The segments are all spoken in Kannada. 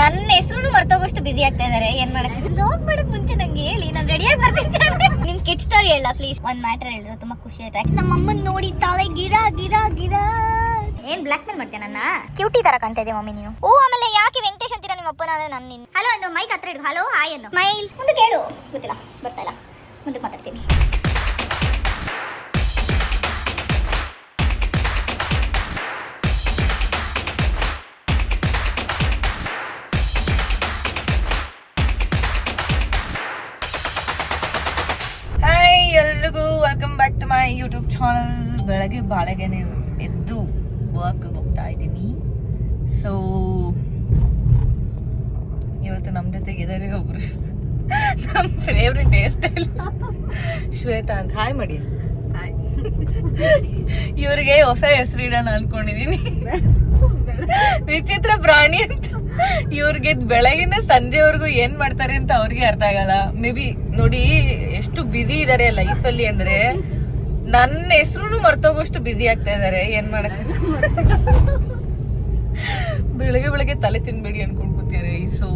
ನನ್ನ ಹೆಸರು ಮರ್ತೋಗೋಷ್ಟು ಬಿಸಿ ಆಗ್ತಾ ಇದಾರೆ. ಏನ್ ಮಾಡಕ್ಕೆ ಬ್ಲಾಗ್ ಮಾಡಕ್ ಮುಂಚೆ ನಂಗೆ ಹೇಳಿ, ನಾನು ರೆಡಿಯಾಗಿ ಬರ್ತಿದ್ದೆ. ನಿಮ್ ಕಿಡ್ ಸ್ಟೋರಿ ಹೇಳ ಪ್ಲೀಸ್. ಒಂದ್ ಮ್ಯಾಟರ್ ಹೇಳಿದ್ರು ತುಂಬಾ ಖುಷಿ ಆಯ್ತು. ನಮ್ಮ ಅಮ್ಮನ್ ನೋಡಿ ತಾಳೆ ಗಿರ ಗಿರ ಗಿರ. ಏನ್ ಬ್ಲಾಕ್ ಮೇಲ್ ಮಾಡ್ತೀಯ ನನ್ನ? ಕ್ಯೂಟಿ ತರ ಕಾಣ್ತಾ ಇದೆ ಮಮ್ಮಿ ನೀನು. ಓ ಆಮೇಲೆ ಯಾಕೆ ವೆಂಕಟೇಶ್ ಅಂತೀರಾ ನಿಮ್ಮ ಅಪ್ಪನ? ನಾನು ನಿನ್ ಹಲೋ ಅಂದು ಮೈಕ್ ಹತ್ರ ಇಡು. ಹಲೋ ಹಾಯ್ ಅಂದು ಸ್ಮೈಲ್ ಮುಂದೆ ಕೇಳು. ಗೊತ್ತಿಲ್ಲ, ಬರ್ತಾ ಇಲ್ಲ, ಮುಂದಕ್ಕೆ ಮಾತಾಡ್ತೀನಿ. ಎಲ್ರಿಗೂ welcome back to my YouTube channel. ಬೆಳಗ್ಗೆ ಬಾಳೆಗೆನೆ ಎದ್ದು ವರ್ಕ್ ಹೋಗ್ತಾ ಇದ್ದೀನಿ. ಸೊ ಇವತ್ತು ನಮ್ಮ ಜೊತೆಗಿದ್ದಾರೆ ಒಬ್ರು ನಮ್ಮ ಫೇವ್ರೆಟ್ ಹೇರ್ ಸ್ಟೈಲ್ ಶ್ವೇತಾ ಅಂತ. ಹಾಯ್ ಮಾಡಿ. ಇವ್ರಿಗೆ ಹೊಸ ಹೆಸರು ಇಡೋಣ ಅನ್ಕೊಂಡಿದೀನಿ, ವಿಚಿತ್ರ ಪ್ರಾಣಿ ಅಂತ. ಇವ್ರಿಗೆ ಬೆಳಗಿನ ಸಂಜೆವರೆಗೂ ಏನ್ ಮಾಡ್ತಾರೆ ಅಂತ ಅವ್ರಿಗೆ ಅರ್ಥ ಆಗಲ್ಲ. ಮೇ ಬಿ ನೋಡಿ ಎಷ್ಟು ಬ್ಯುಸಿ ಇದಾರೆ ಲೈಫಲ್ಲಿ ಅಂದ್ರೆ, ನನ್ನ ಹೆಸರು ಮರ್ತೋಗೋಷ್ಟು ಬ್ಯುಸಿ ಆಗ್ತಾ ಇದಾರೆ. ಏನ್ ಮಾಡಕ್ ಬೆಳಗ್ಗೆ ಬೆಳಗ್ಗೆ ತಲೆ ತಿನ್ಬೇಡಿ ಅನ್ಕೊಂಡ್ ಕೂತಿದ್ದಾರೆ. ಸೊ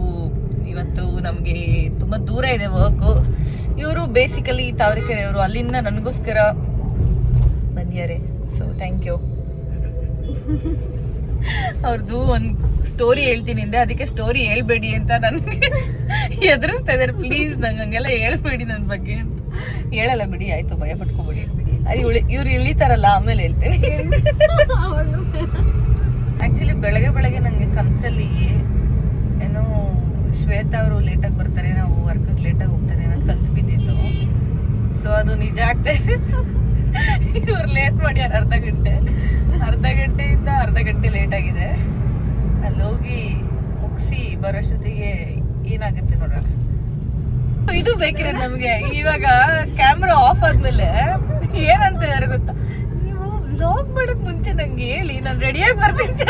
ಇವತ್ತು ನಮ್ಗೆ ತುಂಬಾ ದೂರ ಇದೆ ವರ್ಕ್. ಇವರು ಬೇಸಿಕಲಿ ತಾವರೆಕೆರೆ ಅವರು, ಅಲ್ಲಿಂದ ನನಗೋಸ್ಕರ ಬಂದಿದ್ದಾರೆ. So thank you. ಅವ್ರದ್ದು ಒಂದು ಸ್ಟೋರಿ ಹೇಳ್ತೀನಿ ಅಂದ್ರೆ ಅದಕ್ಕೆ ಸ್ಟೋರಿ ಹೇಳ್ಬೇಡಿ ಅಂತ ನನ್ಗೆ ಎದುರಿಸ್ತಾ ಇದಾರೆ. ಪ್ಲೀಸ್ ನಂಗೆ ಹಂಗೆಲ್ಲ ಹೇಳ್ಬೇಡಿ ನನ್ನ ಬಗ್ಗೆ ಅಂತ. ಹೇಳಲ್ಲ ಬಿಡಿ, ಆಯ್ತು, ಭಯ ಪಟ್ಕೋಬೇಡಿ. ಇವ್ರು ಇಳಿತಾರಲ್ಲ ಆಮೇಲೆ ಹೇಳ್ತೀನಿ. ಆಕ್ಚುಲಿ ಬೆಳಗ್ಗೆ ಬೆಳಗ್ಗೆ ನಂಗೆ ಕನ್ಸಲ್ಲಿ ಏನೋ ಶ್ವೇತಾ ಅವರು ಲೇಟಾಗಿ ಬರ್ತಾರೆ, ನಾವು ವರ್ಕಿಗೆ ಲೇಟಾಗಿ ಹೋಗ್ತಾರೆ ನಂಗೆ ಕನ್ಸು ಬಿದ್ದಿತ್ತು. ಸೊ ಅದು ನಿಜ ಆಗ್ತಾ ಇದೆ. ಇವ್ರು ಲೇಟ್ ಮಾಡ್ಯಾರ ಅರ್ಧ ಗಂಟೆಯಿಂದ ಅರ್ಧ ಗಂಟೆ ಲೇಟ್ ಆಗಿದೆ. ಅಲ್ಲಿ ಹೋಗಿ ಮುಗಿಸಿ ಬರೋಷ್ಟೊತ್ತಿಗೆ ಏನಾಗುತ್ತೆ ನೋಡೋಣ. ಇದು ಬೇಕಿರ ನಮ್ಗೆ. ಇವಾಗ ಕ್ಯಾಮ್ರಾ ಆಫ್ ಆದ್ಮೇಲೆ ಏನಂತ ಯಾರು ಗೊತ್ತಾ, ನೀವು ವ್ಲಾಗ್ ಮಾಡಕ್ ಮುಂಚೆ ನಂಗೆ ಹೇಳಿ, ನಾನು ರೆಡಿಯಾಗಿ ಬರ್ತೀನಿ.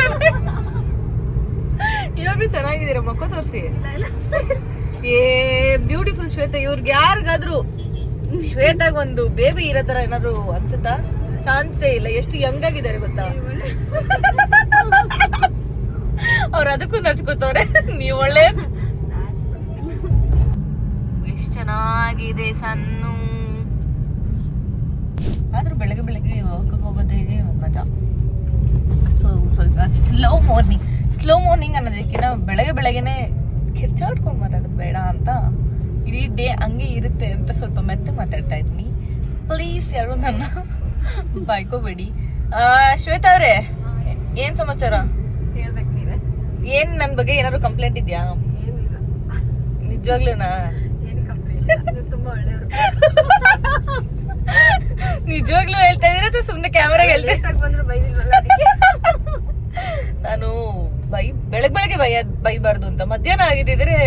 ಇವಾಗ್ಲೂ ಚೆನ್ನಾಗಿದ್ದೀರಾ, ಮಕ್ಕ ತೋರಿಸಿ. ಏ ಬ್ಯೂಟಿಫುಲ್ ಶ್ವೇತಾ. ಇವ್ರಿಗೆ ಯಾರಿಗಾದ್ರೂ ಶ್ವೇತಾಗ ಒಂದು ಬೇಬಿ ಇರೋ ತರ ಏನಾದ್ರು ಅನ್ಸುತ್ತಾ? ಚಾನ್ಸೇ ಇಲ್ಲ. ಎಷ್ಟು ಯಂಗ್ ಆಗಿದ್ದಾರೆ ಗೊತ್ತಾ ಅವ್ರು. ಅದಕ್ಕೂ ನಚ್ಕೋತವ್ರೆ. ನೀವು ಒಳ್ಳೆ ಎಷ್ಟು ಚೆನ್ನಾಗಿದೆ ಸಣ್ಣ. ಆದ್ರೂ ಬೆಳಗ್ಗೆ ಬೆಳಗ್ಗೆ ವರ್ಕ್ಗೆ ಹೋಗೋದೇ ಒಂದು ಮಜಾ. ಸೊ ಸ್ವಲ್ಪ ಸ್ಲೋ ಮಾರ್ನಿಂಗ್ ಅನ್ನೋದಕ್ಕಿಂತ ಬೆಳಗ್ಗೆ ಬೆಳಗ್ಗೆನೆ ಕಿರ್ಚಾಡ್ಕೊಂಡು ಮಾತಾಡೋದು ಬೇಡ ಅಂತ, ಇಡೀ ಡೇ ಹಂಗೆ ಇರುತ್ತೆ ಅಂತ ಸ್ವಲ್ಪ ಮೆತ್ತಗೆ ಮಾತಾಡ್ತಾ ಇದ್ದೀನಿ. ಪ್ಲೀಸ್ ಯಾರು ನನ್ನ ಬಾಯ್ಕೋಬೇಡಿ. ಶ್ವೇತಾ ಅವ್ರೆ, ಏನ್ ಸಮಾಚಾರ? ಏನ್ ನನ್ ಬಗ್ಗೆ ಏನಾದ್ರು ಕಂಪ್ಲೇಂಟ್ ಇದ್ಯಾ? ನಿಜವಾಗ್ಲೂನಾ? ನಿಜವಾಗ್ಲೂ ಹೇಳ್ತಾ ಇದೀರ ಅಥವಾ ಸುಮ್ನೆ ಕ್ಯಾಮರಾಗೆ ಹೇಳ್ತಾ? ನಾನು ಬೆಳಗ್ಗೆ ಬೈಬಾರ್ದು ಅಂತ ಮಧ್ಯಾಹ್ನ ಆಗಿದ್ರೆ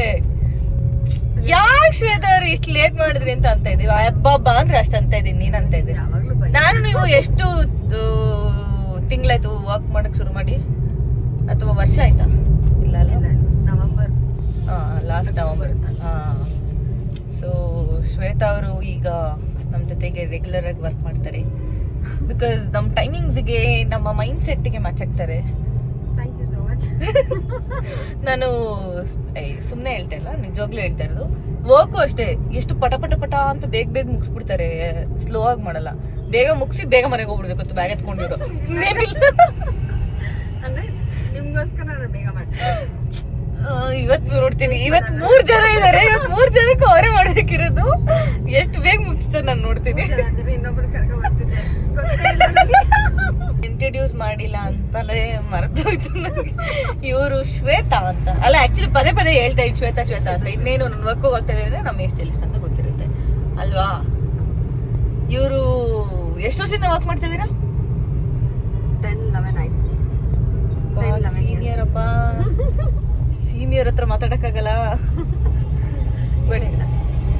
ಯಾಕೆ ಶ್ವೇತಾ ಅವ್ರು ಇಷ್ಟು ಲೇಟ್ ಮಾಡಿದ್ರಿ ಅಂತ ಇದೀವಿ. ಹಬ್ಬ ಅಂದ್ರೆ ಅಷ್ಟು ಅಂತ ಇದೀನಿ, ನೀನ್ ಅಂತ ಇದ್ದೀನಿ. ನಾನು ನೀವು ಎಷ್ಟು ತಿಂಗಳಾಯ್ತು ವಾಕ್ ಮಾಡಕ್ ಶುರು ಮಾಡಿ? ಅಥವಾ ವರ್ಷ ಆಯ್ತಾ? ಇಲ್ಲ November, last November. So Shweta ಅವರು ಈಗ ನಮ್ಮ ಜೊತೆಗೆ ರೆಗ್ಯುಲರ್ ಆಗಿ ವರ್ಕ್ ಮಾಡ್ತಾರೆ. ಬಿಕಾಸ್ ನಮ್ಮ ಟೈಮಿಂಗ್ಸ್ಗೆ, ನಮ್ಮ ಮೈಂಡ್ ಸೆಟ್ಗೆ ಮ್ಯಾಚ್ ಆಗ್ತಾರೆ. ನಾನು ಸುಮ್ನೆ ಹೇಳ್ತಾ ಇಲ್ಲ, ನಿಜವಾಗ್ಲೂ ಹೇಳ್ತಾ ಇರೋದು. ವರ್ಕು ಅಷ್ಟೇ, ಎಷ್ಟು ಪಟ ಅಂತ ಬೇಗ ಮುಗಿಸ್ಬಿಡ್ತಾರೆ, ಸ್ಲೋ ಆಗಿ ಮಾಡಲ್ಲ. ಬೇಗ ಮುಗಿಸಿ ಬೇಗ ಮನೆಗೆ ಹೋಗ್ಬಿಡ್ಬೇಕು, ಬ್ಯಾಗ್ ಎತ್ಕೊಂಡಿರೋ. ಇವತ್ತು ನೋಡ್ತೀನಿ, ಇವತ್ತು 3 ಜನ ಇದಾರೆ, ಇವತ್ತು 3 ಜನಕ್ಕೂ ಅವರೇ ಮಾಡ್ಬೇಕಿರೋದು. ಎಷ್ಟು ಬೇಗ ಮುಗಿಸ್ತಾರೆ ನಾನು ನೋಡ್ತೀನಿ. ಇಂಟ್ರೊಡ್ಯೂಸ್ ಮಾಡಿಲ್ಲ ಅಂತಲೇ ಮರೆತೋಯ್ತು ನನಗೆ. ಇವರು ಶ್ವೇತಾ ಅಂತ ಅಲ್ಲ, ಆಕ್ಚುಲಿ ಪದೇ ಹೇಳ್ತಾ ಇದ್ದೀನಿ ಶ್ವೇತಾ ಅಂತ. ಇನ್ನೇನು ನನ್ನ ವರ್ಕ್ ಹೋಗ್ತಾ ಇದ್ರೆ ನಮ್ಮ ಎಷ್ಟು ಇಷ್ಟ ಅಂತ ಗೊತ್ತಿರುತ್ತೆ ಅಲ್ವಾ. ಇವರು ಎಷ್ಟು ವರ್ಷದಿಂದ ವರ್ಕ್ ಮಾಡ್ತಾ ಇದ್ದೀರಾ? 10-11 ಆಯ್ತು. ಸೀನಿಯರಪ್ಪ, ಸೀನಿಯರ್ ಹತ್ರ ಮಾತಾಡಕ್ಕಾಗಲ್ಲ.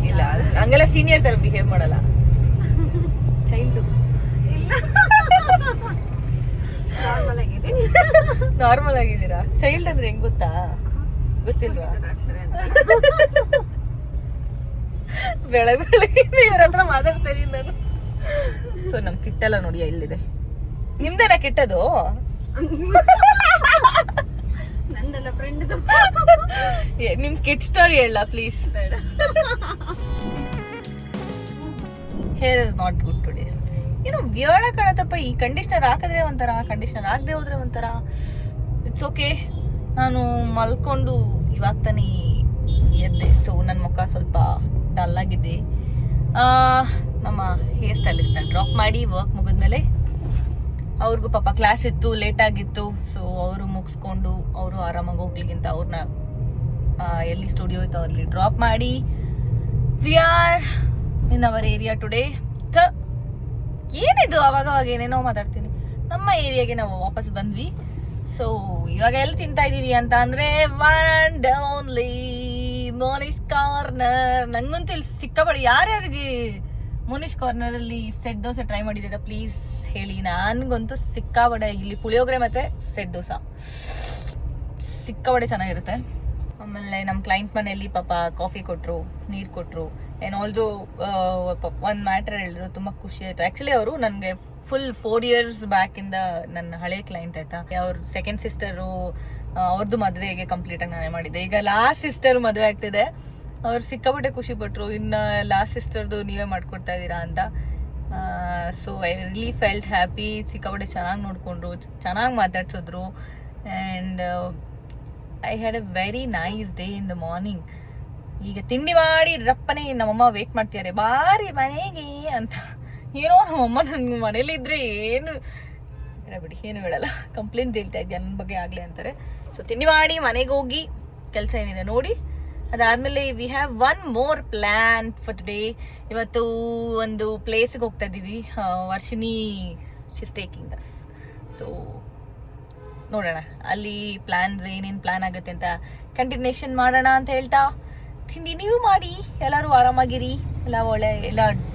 ಇಲ್ಲ ಹಂಗೆಲ್ಲ ಸೀನಿಯರ್ ತರ ಬಿಹೇವ್ ಮಾಡಲ್ಲ. ಚೈಲ್ಡ್ ನಾರ್ಮಲ್ ಆಗಿದ್ದೀರಾ? ಚೈಲ್ಡ್ ಅಂದ್ರೆ ಹೆಂಗ್ ಗೊತ್ತಾ? ಗೊತ್ತಿಲ್ವಾ? ಬೆಳಗ್ಗೆ ಇವ್ರ ಹತ್ರ ಮಾತಾಡ್ತಾ ಇದೀನಿ ನಾನು. ಸೊ ನಮ್ ಕಿಟ್ಟೆಲ್ಲ ನೋಡಿ ಎಲ್ಲಿದೆ. ನಿಮ್ದೇನ ಕಿಟ್ಟದು? ನಂದಲ್ಲ ಫ್ರೆಂಡ್ ನಿಮ್ ಕಿಡ್ ಸ್ಟೋರಿ ಹೇಳ please. Hair is not good today. ಏನೋ ವಿಯರ್ಡ್ ಕಾಣತ್ತಪ್ಪ. ಈ ಕಂಡೀಷನರ್ ಹಾಕಿದ್ರೆ ಒಂಥರ, ಕಂಡೀಷನರ್ ಆಗದೆ ಹೋದ್ರೆ ಒಂಥರ. It's okay. ನಾನು ಮಲ್ಕೊಂಡು ಇವಾಗ ತಾನೇ ಎದ್ದೆ, ಸೊ ನನ್ನ ಮುಖ ಸ್ವಲ್ಪ ಡಲ್ ಆಗಿದೆ. ನಮ್ಮ ಹೇರ್ ಸ್ಟೈಲಿಸ್ಟ್ನ ಡ್ರಾಪ್ ಮಾಡಿ ವರ್ಕ್ ಮುಗಿದ್ಮೇಲೆ ಅವ್ರಿಗೂ ಪಾಪ ಕ್ಲಾಸ್ ಇತ್ತು, ಲೇಟ್ ಆಗಿತ್ತು. ಸೊ ಅವರು ಮುಗಿಸ್ಕೊಂಡು ಅವರು ಆರಾಮಾಗಿ ಹೋಗ್ಲಿಕ್ಕಿಂತ ಅವ್ರನ್ನ ಎಲ್ಲಿ ಸ್ಟುಡಿಯೋ ಇತ್ತು ಅಲ್ಲಿ ಡ್ರಾಪ್ ಮಾಡಿ we are in our area today. ಏನಿದು ಅವಾಗ ಏನೇನೋ ಮಾತಾಡ್ತೀನಿ. ನಮ್ಮ ಏರಿಯಾಗೆ ನಾವು ವಾಪಸ್ ಬಂದ್ವಿ. ಸೊ ಇವಾಗ ಎಲ್ಲಿ ತಿಂತಾ ಇದೀವಿ ಅಂತ ಅಂದ್ರೆ ಒನ್ ಓನ್ಲಿ ಮೋನಿಶ್ ಕಾರ್ನರ್. ನಂಗಂತೂ ಇಲ್ಲಿ ಸಿಕ್ಕಾಪಡಿ. ಯಾರ್ಯಾರಿಗೆ ಮೋನಿಶ್ ಕಾರ್ನರ್ ಅಲ್ಲಿ ಸೆಟ್ ದೋಸೆ ಟ್ರೈ ಮಾಡಿದ್ದೀರಾ ಪ್ಲೀಸ್ ಹೇಳಿ. ನನ್ಗಂತೂ ಸಿಕ್ಕಾಪಡೆ ಇಲ್ಲಿ ಪುಳಿಯೋಗರೆ ಮತ್ತೆ ಸೆಟ್ ದೋಸೆ ಸಿಕ್ಕಾಪಡೆ ಚೆನ್ನಾಗಿರುತ್ತೆ. ಆಮೇಲೆ ನಮ್ಮ ಕ್ಲೈಂಟ್ ಮನೆಯಲ್ಲಿ ಪಾಪ ಕಾಫಿ ಕೊಟ್ಟರು, ನೀರು ಕೊಟ್ಟರು. ಆ್ಯಂಡ್ ಆಲ್ಸೋ ಒಂದು ಮ್ಯಾಟ್ರ್ ಹೇಳಿದ್ರು, ತುಂಬ ಖುಷಿ ಆಯಿತು. ಆ್ಯಕ್ಚುಲಿ ಅವರು ನನಗೆ ಫುಲ್ 4 years ಬ್ಯಾಕಿಂದ ನನ್ನ ಹಳೆ ಕ್ಲೈಂಟ್ ಆಯಿತಾ. ಅವ್ರ ಸೆಕೆಂಡ್ ಸಿಸ್ಟರು ಅವ್ರದ್ದು ಮದುವೆಗೆ ಕಂಪ್ಲೀಟಾಗಿ ನಾನೇ ಮಾಡಿದ್ದೆ. ಈಗ ಲಾಸ್ಟ್ ಸಿಸ್ಟರ್ ಮದುವೆ ಆಗ್ತಿದೆ. ಅವ್ರು ಸಿಕ್ಕಾಪಟ್ಟೆ ಖುಷಿ ಪಟ್ಟರು, ಇನ್ನು ಲಾಸ್ಟ್ ಸಿಸ್ಟರ್ದು ನೀವೇ ಮಾಡ್ಕೊಡ್ತಾ ಇದ್ದೀರಾ ಅಂತ. So I really felt happy. ಸಿಕ್ಕಾಪಟ್ಟೆ ಚೆನ್ನಾಗಿ ನೋಡಿಕೊಂಡ್ರು, ಚೆನ್ನಾಗಿ ಮಾತಾಡ್ಸಿದ್ರು. And I had a very nice day in the morning. ಈಗ ತಿಂಡಿ ಮಾಡಿ ರಪ್ಪನೆ ನಮ್ಮಮ್ಮ ವೇಟ್ ಮಾಡ್ತಿದ್ದಾರೆ, ಬಾರಿ ಮನೆಗೆ ಅಂತ. ಏನೋ ನಮ್ಮಮ್ಮ ನನ್ನ ಮನೇಲಿದ್ರೆ ಏನು ಬಿಡಿ, ಏನು ಹೇಳಲ್ಲ, ಕಂಪ್ಲೇಂಟ್ ಹೇಳ್ತಾ ಇದ್ಯಾ ನನ್ನ ಬಗ್ಗೆ ಆಗಲಿ ಅಂತಾರೆ. ಸೊ ತಿಂಡಿ ಮಾಡಿ ಮನೆಗೆ ಹೋಗಿ ಕೆಲಸ ಏನಿದೆ ನೋಡಿ. ಅದಾದಮೇಲೆ we have one more plan for today. ಇವತ್ತು ಒಂದು ಪ್ಲೇಸ್ಗೆ ಹೋಗ್ತಾ ಇದ್ದೀವಿ. ವರ್ಷಿನಿ ಶಿಸ್ ಟೇಕಿಂಗ್ ಅಸ್. ಸೊ ನೋಡೋಣ ಅಲ್ಲಿ ಪ್ಲ್ಯಾನ್ಸ್ ಏನೇನು ಪ್ಲ್ಯಾನ್ ಆಗುತ್ತೆ ಅಂತ ಕಂಟಿನ್ಯೂಷನ್ ಮಾಡೋಣ ಅಂತ ಹೇಳ್ತಾ, ತಿಂಡಿ ನೀವು ಮಾಡಿ, ಎಲ್ಲರೂ ಆರಾಮಾಗಿರಿ,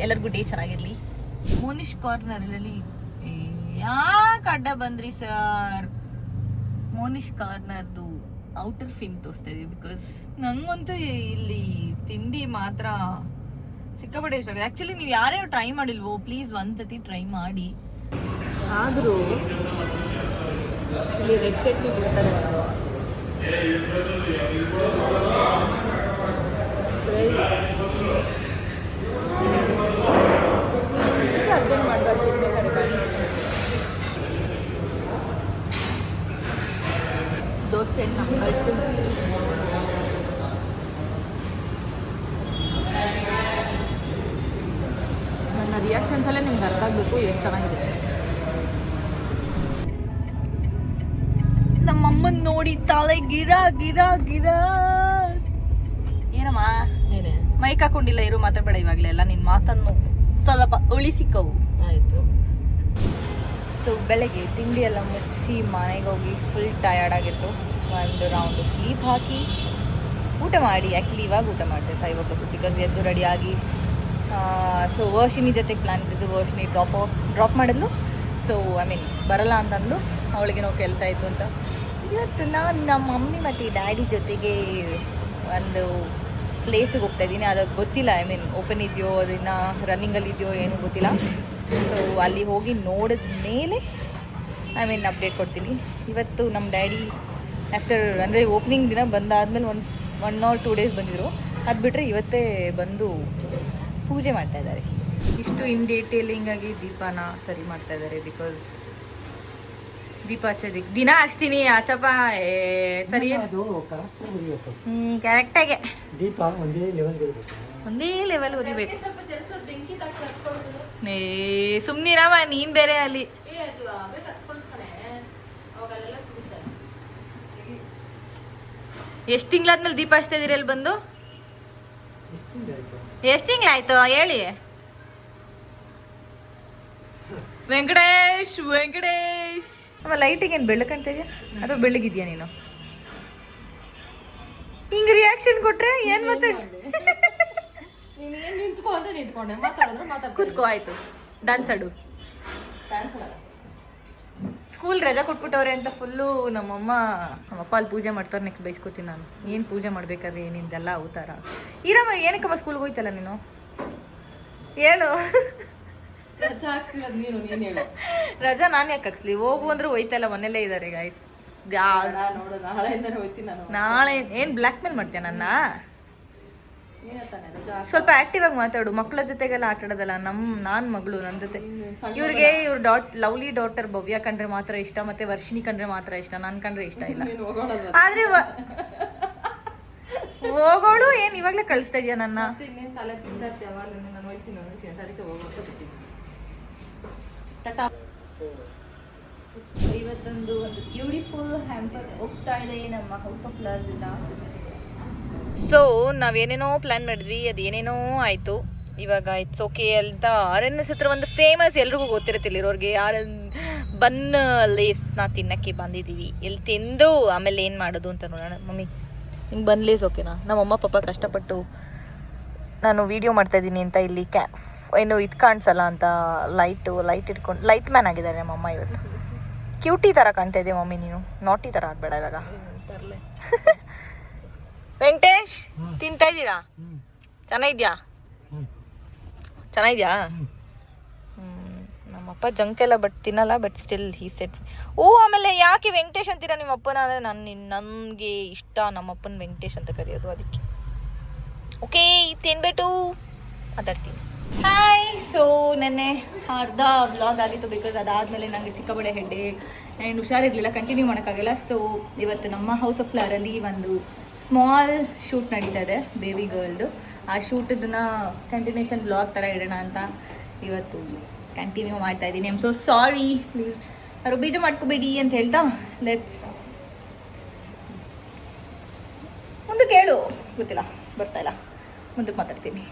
ಎಲ್ಲರಿಗೂ ಡೇ ಚೆನ್ನಾಗಿರಲಿ. ಮೋನಿಶ್ ಕಾರ್ನರಲ್ಲಿ ಯಾಕೆ ಅಡ್ಡ ಬಂದ್ರಿ ಸರ್? ಮೋನಿಶ್ ಕಾರ್ನರ್ದು ಔಟರ್ ಫಿನ್ ತೋರಿಸ್ತಾ ಇದೀವಿ. ಬಿಕಾಸ್ ನನಗಂತೂ ಇಲ್ಲಿ ತಿಂಡಿ ಮಾತ್ರ ಸಿಕ್ಕಾಪಟ್ಟೆ ಇಷ್ಟ ಆಗಿದೆ. ಆ್ಯಕ್ಚುಲಿ ನೀವು ಯಾರ್ಯಾರು ಟ್ರೈ ಮಾಡಿಲ್ವೋ ಪ್ಲೀಸ್ ಒಂದ್ಸತಿ ಟ್ರೈ ಮಾಡಿ. ಆದರೂ ಇಲ್ಲಿ ರೆಡ್ ಚಟ್ನಿ ಬಿಡ್ತಾರೆ. ಅರ್ಜೆಂಟ್ ಮಾಡಬಾರ್ದು. ದೋಸೆ ನಮ್ಮಲ್ಟು ನನ್ನ ರಿಯಾಕ್ಷನ್ಸ್ ಅಲ್ಲೇ ನಿಮ್ಗೆ ಅರ್ಥ ಆಗಬೇಕು ಎಷ್ಟು ಚೆನ್ನಾಗಿದೆ. ನಮ್ಮಮ್ಮನ ನೋಡಿ ತಲೆ ಗಿರ ಗಿರ ಗಿರ. ಏನಮ್ಮ ಮೈಕ್ ಹಾಕೊಂಡಿಲ್ಲ, ಇರು ಮಾತಾಡಬೇಡ ಇವಾಗಲೇ. ಎಲ್ಲ ನಿನ್ನ ಮಾತನ್ನು ಸ್ವಲ್ಪ ಉಳಿಸಿಕವು ಆಯಿತು. ಸೊ ಬೆಳಗ್ಗೆ ತಿಂಡಿ ಎಲ್ಲ ಮುಗಿಸಿ ಮನೆಗೆ ಹೋಗಿ ಫುಲ್ ಟಯರ್ಡ್ ಆಗಿತ್ತು. ಒಂದು ರೌಂಡ್ ಸ್ಲೀಪ್ ಹಾಕಿ ಊಟ ಮಾಡಿ, ಆ್ಯಕ್ಚುಲಿ ಇವಾಗ ಊಟ ಮಾಡಿದೆ 5 o'clock. ಬಿಕಾಸ್ ಎದ್ದು ರೆಡಿಯಾಗಿ ಸೊ ವರ್ಷಿನಿ ಜೊತೆಗೆ ಪ್ಲ್ಯಾನ್ ಇದ್ದಿದ್ದು. ವರ್ಷಿನಿ ಡ್ರಾಪ್ ಮಾಡಿದ್ಲು. ಸೊ ಐ ಮೀನ್ ಬರಲ್ಲ ಅಂತಂದ್ಲು, ಅವಳಿಗೇನೋ ಕೆಲಸ ಆಯಿತು ಅಂತ. ಇವತ್ತು ನಾನು ನಮ್ಮ ಮಮ್ಮಿ ಮತ್ತು ಡ್ಯಾಡಿ ಜೊತೆಗೆ ಒಂದು ಪ್ಲೇಸಿಗೆ ಹೋಗ್ತಾ ಇದ್ದೀನಿ. ಅದಕ್ಕೆ ಗೊತ್ತಿಲ್ಲ, ಐ ಮೀನ್ ಓಪನ್ ಇದೆಯೋ ಅದನ್ನು ರನ್ನಿಂಗಲ್ಲಿ ಇದೆಯೋ ಏನೂ ಗೊತ್ತಿಲ್ಲ. ಸೊ ಅಲ್ಲಿ ಹೋಗಿ ನೋಡಿದ ಮೇಲೆ ಐ ಮೀನ್ ಅಪ್ಡೇಟ್ ಕೊಡ್ತೀನಿ. ಇವತ್ತು ನಮ್ಮ ಡ್ಯಾಡಿ ಆಫ್ಟರ್ ಅಂದರೆ ಓಪನಿಂಗ್ ದಿನ ಬಂದಾದಮೇಲೆ 1 or 2 days ಬಂದಿದ್ರು. ಅದು ಬಿಟ್ಟರೆ ಇವತ್ತೇ ಬಂದು ಪೂಜೆ ಮಾಡ್ತಾಯಿದ್ದಾರೆ. ಇಷ್ಟು ಇನ್ ಡೀಟೇಲಿಂಗಾಗಿ ದೀಪನ ಸರಿ ಮಾಡ್ತಾಯಿದ್ದಾರೆ. ಬಿಕಾಸ್ ದೀಪ ಹಚ್ಚೋದಿಕ್ಕೆ ದಿನ ಹಚ್ತೀನಿ, ಆಚಪ್ಪ ಸರಿ ಕರೆಕ್ಟಾಗೆ ದೀಪ ಒಂದೇ ಲೆವೆಲ್ ಉರಿಬೇಕು. ಸುಮ್ನಿರವ ನೀನ್ ಬೇರೆ ಅಲ್ಲಿ. ಎಷ್ಟು ತಿಂಗಳಾದ್ಮೇಲೆ ದೀಪ ಹಚ್ತಾ ಇದೀರಿ ಅಲ್ಲಿ ಬಂದು? ಎಷ್ಟು ತಿಂಗಳಾಯ್ತು ಹೇಳಿ? ವೆಂಕಟೇಶ್ ಅಮ್ಮ ಲೈಟಿಗೆ ಏನು ಬೆಳ್ಳಕ್ ಕಾಣ್ತಾ ಇದೆಯಾ ಅಥವಾ ಬೆಳ್ಳಗಿದ್ಯಾ ನೀನು? ಹಿಂಗೆ ರಿಯಾಕ್ಷನ್ ಕೊಟ್ರೆ ಏನ್ ಕೂತ್ಕೋ ಆಯ್ತು. ಡ್ಯಾನ್ಸ್ ಆಡು. ಸ್ಕೂಲ್ ರಜಾ ಕೊಟ್ಬಿಟ್ಟವ್ರೆ ಅಂತ ಫುಲ್ಲು ನಮ್ಮಪ್ಪ ಅಲ್ಲಿ ಪೂಜೆ ಮಾಡ್ತಾರೆ. ನೆಕ್ಸ್ಟ್ ಬೈಸ್ಕೊತೀನಿ ನಾನು. ಏನು ಪೂಜೆ ಮಾಡ್ಬೇಕಾದ್ರೆ ಏನಿಂದೆಲ್ಲ ಅವತಾರ. ಇರಮ್ಮ ಏನಕ್ಕಮ್ಮ ಸ್ಕೂಲ್ಗೆ ಹೋಯ್ತಲ್ಲ ನೀನು? ಹೇಳು. ರಜಾ ನಾನು ಯಾಕೆ ಹಾಕ್ಸ್ಲಿ? ಹೋಗು ಅಂದ್ರೆ ಹೋಯ್ತಲ್ಲ, ಮನೇಲೇ ಇದ್ದಾರೆ ಗಾಯ್ಸ್. ನೋಡು ನಾಳೆಯಿಂದ ಹೋಗ್ತೀನಿ ನಾನು. ನಾಳೆ ಏನ್ ಬ್ಲ್ಯಾಕ್ ಮೇಲ್ ಮಾಡ್ತೀಯ ನನ್ನ? ಸ್ವಲ್ಪ ಆಕ್ಟಿವ್ ಆಗಿ ಮಾತಾಡು. ಮಕ್ಕಳ ಜೊತೆಗೆಲ್ಲ ಆಟ ಆಡೋದಲ್ಲ. ನಾನ್ ಮಗಳು, ನನ್ನ ಜೊತೆ ಇವ್ರಿಗೆ ಇವ್ರ ಲವ್ಲಿ ಡಾಟರ್ ಭವ್ಯ ಕಂಡ್ರೆ ಮಾತ್ರ ಇಷ್ಟ, ಮತ್ತೆ ವರ್ಷಿಣಿ ಕಂಡ್ರೆ ಮಾತ್ರ ಇಷ್ಟ, ನನ್ ಕಂಡ್ರೆ ಇಷ್ಟ ಇಲ್ಲ. ಆದ್ರೆ ಹೋಗೋಳು ಏನ್ ಇವಾಗ್ಲೇ ಕಳಿಸ್ತಾ ಇದೀಯ ನನ್ನ? ಇವತ್ತೊಂದು ಬ್ಯೂಟಿಫುಲ್ ಹ್ಯಾಂಪರ್ ಹೋಗ್ತಾ ಇದೆ ನಮ್ಮ ಹೌಸ್ ಆಫ್ ಫ್ಲವರ್ಸ್ ಇಂದ. ಸೊ ನಾವೇನೇನೋ ಪ್ಲಾನ್ ಮಾಡಿದ್ವಿ, ಅದೇನೇನೋ ಆಯ್ತು. ಇವಾಗ ಇಟ್ಸ್ ಓಕೆ ಅಂತ RNS ಹತ್ರ ಒಂದು ಫೇಮಸ್, ಎಲ್ರಿಗೂ ಗೊತ್ತಿರುತ್ತಿಲ್ಲ ಇರೋರಿಗೆ, ಬನ್ ಲೇಸ್ನ ತಿನ್ನಕ್ಕೆ ಬಂದಿದ್ದೀವಿ. ಎಲ್ಲಿ ತಿಂದು ಆಮೇಲೆ ಏನು ಮಾಡೋದು ಅಂತ ನೋಡೋಣ. ಮಮ್ಮಿ ಹಿಂಗೆ ಬನ್ ಲೇಸ್ ಓಕೆನಾ? ನಮ್ಮಮ್ಮ ಪಾಪ ಕಷ್ಟಪಟ್ಟು ನಾನು ವಿಡಿಯೋ ಮಾಡ್ತಾ ಇದ್ದೀನಿ ಅಂತ ಇಲ್ಲಿ ಏನು ಇದು ಕಾಣಿಸಲ್ಲ ಅಂತ ಲೈಟ್ ಇಟ್ಕೊಂಡು ಲೈಟ್ ಮ್ಯಾನ್ ಆಗಿದ್ದಾರೆ ನಮ್ಮಮ್ಮ ಇವತ್ತು. ಕ್ಯೂಟಿ ಥರ ಕಾಣ್ತಾ ಇದೆ ಮಮ್ಮಿ, ನೀನು ನಾಟಿ ಥರ ಆಡ್ಬೇಡ ಇವಾಗ. ವೆಂಕಟೇಶ್ ತಿಂತಾ ಇದ್ದೀರಾ? ಚೆನ್ನಾಗಿದ್ಯಾ? ಚೆನ್ನಾಗಿದ್ಯಾ? ನಮ್ಮಪ್ಪ ಜಂಕ್ ಎಲ್ಲ ಬಟ್ ತಿನ್ನಲ್ಲ, ಬಟ್ ಸ್ಟಿಲ್ ಹೀ ಸೆಟ್. ಆಮೇಲೆ ಯಾಕೆ ವೆಂಕಟೇಶ್ ಅಂತೀರಾ ನಿಮ್ಮ ಅಪ್ಪನ? ಅಂದರೆ ನನಗೆ ಇಷ್ಟ ನಮ್ಮಪ್ಪನ ವೆಂಕಟೇಶ್ ಅಂತ ಕರೆಯೋದು, ಅದಕ್ಕೆ. ಓಕೆ ತಿನ್ಬಿಟ್ಟು ಮಾತಾಡ್ತೀನಿ. ಹಾಯ್. ಸೊ ನೆನ್ನೆ ಅರ್ಧ ವ್ಲಾಗ್ ಆಗಿತ್ತು, ಬಿಕಾಸ್ ಅದಾದಮೇಲೆ ನನಗೆ ಸಿಕ್ಕಾಬಡೆ ಹೆಡ್ಡೇಕ್ ಆ್ಯಂಡ್ ಹುಷಾರಿರಲಿಲ್ಲ, ಕಂಟಿನ್ಯೂ ಮಾಡೋಕ್ಕಾಗಲ್ಲ. ಸೊ ಇವತ್ತು ನಮ್ಮ ಹೌಸ್ ಆಫ್ ಫ್ಲವರಲ್ಲಿ ಒಂದು ಸ್ಮಾಲ್ ಶೂಟ್ ನಡೀತಾ ಇದೆ ಬೇಬಿ ಗರ್ಲ್ದು. ಆ ಶೂಟದನ್ನ ಕಂಟಿನ್ಯೂಷನ್ ಬ್ಲಾಗ್ ಥರ ಇಡೋಣ ಅಂತ ಇವತ್ತು ಕಂಟಿನ್ಯೂ ಮಾಡ್ತಾ ಇದ್ದೀನಿ. ಐಮ್ ಸೋ ಸಾರಿ, ಪ್ಲೀಸ್ ಯಾರು ಬೀಜ ಮಾಡ್ಕೋಬೇಡಿ ಅಂತ ಹೇಳ್ತಾ ಲೆಟ್ಸ್ ಮುಂದಕ್ಕೆ ಹೇಳು. ಗೊತ್ತಿಲ್ಲ, ಬರ್ತಾ ಇಲ್ಲ, ಮುಂದಕ್ಕೆ ಮಾತಾಡ್ತೀನಿ.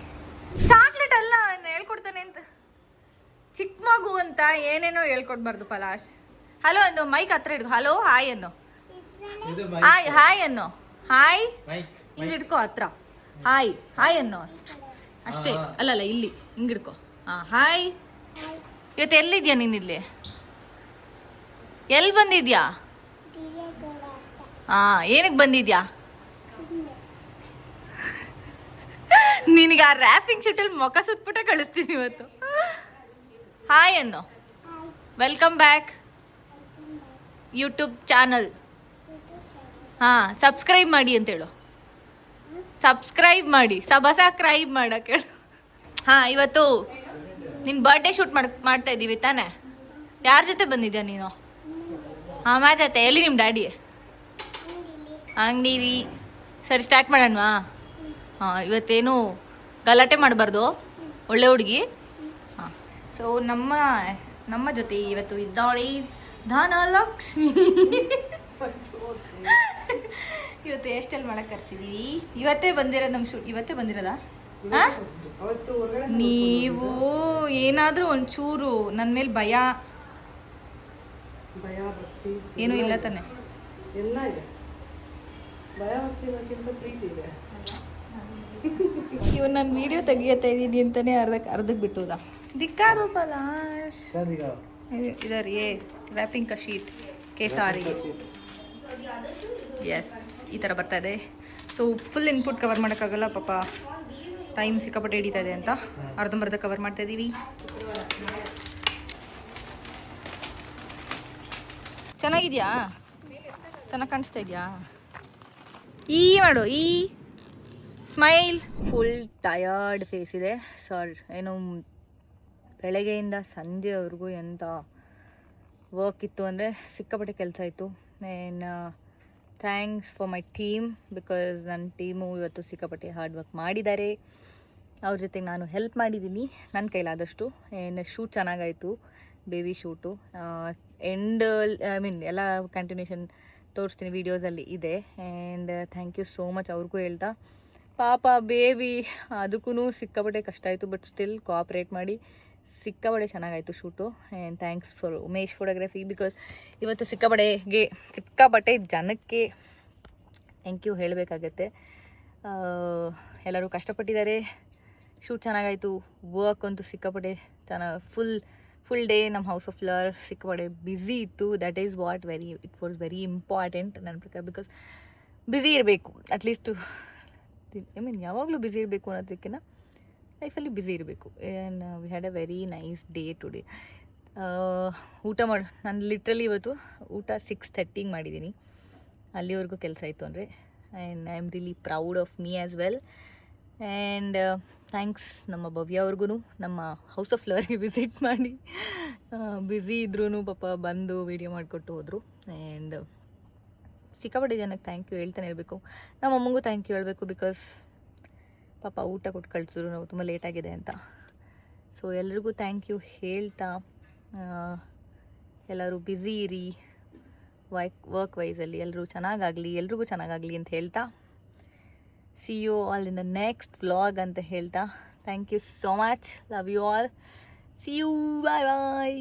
ಚಾಕ್ಲೇಟ್ ಅಲ್ಲ ಹೇಳ್ಕೊಡ್ತಾನೆ ಅಂತ, ಚಿಕ್ಕ ಮಗು ಅಂತ ಏನೇನೋ ಹೇಳ್ಕೊಡ್ಬಾರ್ದು ಪಲಾಶ್. ಹಲೋ ಅನ್ನೋ, ಮೈಕ್ ಹತ್ರ ಹಿಡ್ಕೊ. ಹಲೋ ಹಾಯ್ ಅನ್ನೋ, ಹಾಯ್ ಅನ್ನೋ, ಹಾಯ್ ಹಿಂಗೆ ಹಿಡ್ಕೊ ಹತ್ರ. ಹಾಯ್ ಅನ್ನೋ ಅಷ್ಟೇ. ಅಲ್ಲಲ್ಲ ಇಲ್ಲಿ ಹಿಂಗೆ ಹಿಡ್ಕೊ. ಹಾಯ್. ಇವತ್ತು ಎಲ್ಲಿದ್ಯಾ ನೀನು? ಇಲ್ಲಿ ಎಲ್ಲಿ ಬಂದಿದ್ಯಾ? ಏನಕ್ಕೆ ಬಂದಿದ್ಯಾ? ನಿನಗೆ ಆ ರ್ಯಾಪಿಂಗ್ ಶೀಟಲ್ಲಿ ಮೊಕ ಸುತ್ಬಿಟ್ರೆ ಕಳಿಸ್ತೀನಿ ಇವತ್ತು. ಹಾಯ್ ಅನ್ನೋ. Welcome back YouTube channel. Subscribe ಮಾಡಿ ಅಂತೇಳು. ಸಬ್ಸ್ಕ್ರೈಬ್ ಮಾಡಿ, ಸಬ್ಸ್ಕ್ರೈಬ್ ಮಾಡಕ್ಕೆ ಹೇಳು. ಇವತ್ತು ನಿನ್ನ ಬರ್ಡೇ ಶೂಟ್ ಮಾಡ್ತಾ ಇದ್ದೀವಿ ತಾನೇ? ಯಾರ ಜೊತೆ ಬಂದಿದ್ಯಾ ನೀನು? ಮಾತಾಡ್ತಾ. ಎಲ್ಲಿ ನಿಮ್ಮ ಡ್ಯಾಡಿ? ಅಂಗಡಿ. ಸರಿ ಸ್ಟಾರ್ಟ್ ಮಾಡೋಣವಾ? ಇವತ್ತೇನು ಗಲಾಟೆ ಮಾಡಬಾರ್ದು, ಒಳ್ಳೆ ಹುಡುಗಿ. ಸೊ ನಮ್ಮ ಜೊತೆ ಇವತ್ತು ಇದ್ದಾಳೆ ಧನಲಕ್ಷ್ಮಿ. ಇವತ್ತು ಎಷ್ಟೆಲ್ಲಿ ಮಾಡಕ್ಕೆ ಕರ್ಸಿದೀವಿ. ಇವತ್ತೇ ಬಂದಿರೋದು ನಮ್ಮ ಶೂಟ್. ಇವತ್ತೇ ಬಂದಿರೋದಾ? ನೀವು ಏನಾದರೂ ಒಂಚೂರು ನನ್ನ ಮೇಲೆ ಭಯ ಏನೂ ಇಲ್ಲ ತಾನೆ? ಎಲ್ಲ ಇದೆ. ಭಯ ಪ್ರೀತಿ ಇದೆ. ಇವನ್ ನಾನು ವಿಡಿಯೋ ತೆಗಿಯತ್ತಾ ಇದ್ದೀನಿ ಅಂತಾನೆ ಅರ್ಧಕ್ಕೆ ಬಿಟ್ಟುದಾ? ದಿಕ್ಕಾದು ಪಲಾಶ್ ಇದರಿ ರ್ಯಾಪಿಂಗ್ ಕ ಶೀಟ್ ಕೇಸಾರಿ. ಎಸ್, ಈ ಥರ ಬರ್ತಾ ಇದೆ. ಸೊ ಫುಲ್ ಇನ್ಪುಟ್ ಕವರ್ ಮಾಡೋಕ್ಕಾಗಲ್ಲ ಪಾಪ, ಟೈಮ್ ಸಿಕ್ಕಾಪಟ್ಟೆ ಹಿಡಿತಾ ಇದೆ ಅಂತ ಅರ್ಧಂಬರ್ಧ ಕವರ್ ಮಾಡ್ತಾ ಇದ್ದೀವಿ. ಚೆನ್ನಾಗಿದ್ಯಾ? ಚೆನ್ನಾಗಿ ಕಾಣಿಸ್ತಾ ಇದೆಯಾ? ಮಾಡು ಈ ಸ್ಮೈಲ್. ಫುಲ್ ಟಯರ್ಡ್ ಫೇಸ್ ಇದೆ ಸರ್. ಏನು ಬೆಳಗ್ಗೆಯಿಂದ ಸಂಜೆವರೆಗೂ ಎಂಥ ವರ್ಕ್ ಇತ್ತು ಅಂದರೆ ಸಿಕ್ಕಾಪಟ್ಟೆ ಕೆಲಸ ಇತ್ತು. And thanks for my team, because ನನ್ನ ಟೀಮು ಇವತ್ತು ಸಿಕ್ಕಾಪಟ್ಟೆ ಹಾರ್ಡ್ ವರ್ಕ್ ಮಾಡಿದ್ದಾರೆ. ಅವ್ರ ಜೊತೆಗೆ ನಾನು ಹೆಲ್ಪ್ ಮಾಡಿದ್ದೀನಿ ನನ್ನ ಕೈಲಾದಷ್ಟು. ಆ್ಯಂಡ್ ಶೂಟ್ ಚೆನ್ನಾಗಾಯಿತು, ಬೇಬಿ ಶೂಟು. ಎಲ್ಲ ಕಂಟಿನ್ಯೂಷನ್ ತೋರಿಸ್ತೀನಿ ವೀಡಿಯೋಸಲ್ಲಿ ಇದೆ. And thank you so much ಅವ್ರಿಗೂ ಹೇಳ್ತಾ. ಪಾಪ ಬೇಬಿ ಅದಕ್ಕೂ ಸಿಕ್ಕಾಪಟ್ಟೆ ಕಷ್ಟ ಆಯಿತು, ಬಟ್ ಸ್ಟಿಲ್ ಕೋಆಪ್ರೇಟ್ ಮಾಡಿ ಸಿಕ್ಕಾಪಟ್ಟೆ ಚೆನ್ನಾಗಾಯಿತು shoot. And thanks for Umesh photography, because ಇವತ್ತು ಸಿಕ್ಕಾಪಟ್ಟೆ ಜನಕ್ಕೆ ಥ್ಯಾಂಕ್ ಯು ಹೇಳಬೇಕಾಗತ್ತೆ. ಎಲ್ಲರೂ ಕಷ್ಟಪಟ್ಟಿದ್ದಾರೆ. ಶೂಟ್ ಚೆನ್ನಾಗಾಯಿತು. ವರ್ಕ್ ಅಂತೂ ಸಿಕ್ಕಾಪಟ್ಟೆ ಫುಲ್ ಡೇ ನಮ್ಮ ಹೌಸ್ ಆಫ್ ಫ್ಲವರ್ ಸಿಕ್ಕಾಪಟ್ಟೆ ಬ್ಯುಸಿ ಇತ್ತು. That is it was very important ನನ್ನ ಪ್ರಕಾರ, ಬಿಕಾಸ್ ಬ್ಯುಸಿ ಇರಬೇಕು. ಅಟ್ಲೀಸ್ಟು ಯಾವಾಗಲೂ ಬ್ಯುಸಿ ಇರಬೇಕು ಅನ್ನೋದಕ್ಕಿಂತ ಲೈಫಲ್ಲಿ ಬ್ಯುಸಿ ಇರಬೇಕು. And we had a very nice day today. ಊಟ ಮಾಡಿ ನಾನು ಲಿಟ್ರಲಿ ಇವತ್ತು ಊಟ 6:30 ಮಾಡಿದ್ದೀನಿ. ಅಲ್ಲಿವರೆಗೂ ಕೆಲಸ ಇತ್ತು ಅಂದರೆ and I am really proud of me as well. And thanks ನಮ್ಮ ಭವ್ಯ ಅವ್ರಿಗೂ ನಮ್ಮ ಹೌಸ್ ಆಫ್ ಫ್ಲವರ್ಗೆ ವಿಸಿಟ್ ಮಾಡಿ ಬ್ಯುಸಿ ಇದ್ರೂ ಪಾಪ ಬಂದು ವೀಡಿಯೋ ಮಾಡಿಕೊಟ್ಟು ಹೋದರು. ಆ್ಯಂಡ್ ಸಿಕ್ಕಾಪಟ್ಟೆ ಜನಕ್ಕೆ ಥ್ಯಾಂಕ್ ಯು ಹೇಳ್ತಾನೆ ಇರಬೇಕು. ನಮ್ಮ ಅಮ್ಮಂಗೂ ಥ್ಯಾಂಕ್ ಯು ಹೇಳಬೇಕು, ಬಿಕಾಸ್ ಪಾಪ ಊಟ ಕೊಟ್ಟು ಕಳಿಸಿದ್ರು ನಾವು ತುಂಬ ಲೇಟಾಗಿದೆ ಅಂತ. ಸೊ ಎಲ್ರಿಗೂ ಥ್ಯಾಂಕ್ ಯು ಹೇಳ್ತಾ, ಎಲ್ಲರೂ ಬ್ಯುಸಿ ಇರಿ, ವರ್ಕ್ ವೈಸಲ್ಲಿ ಎಲ್ಲರೂ ಚೆನ್ನಾಗಾಗಲಿ, ಎಲ್ರಿಗೂ ಚೆನ್ನಾಗಾಗಲಿ ಅಂತ ಹೇಳ್ತಾ, see you all in the next vlog ಅಂತ ಹೇಳ್ತಾ, thank you so much, love you all, see you, bye bye.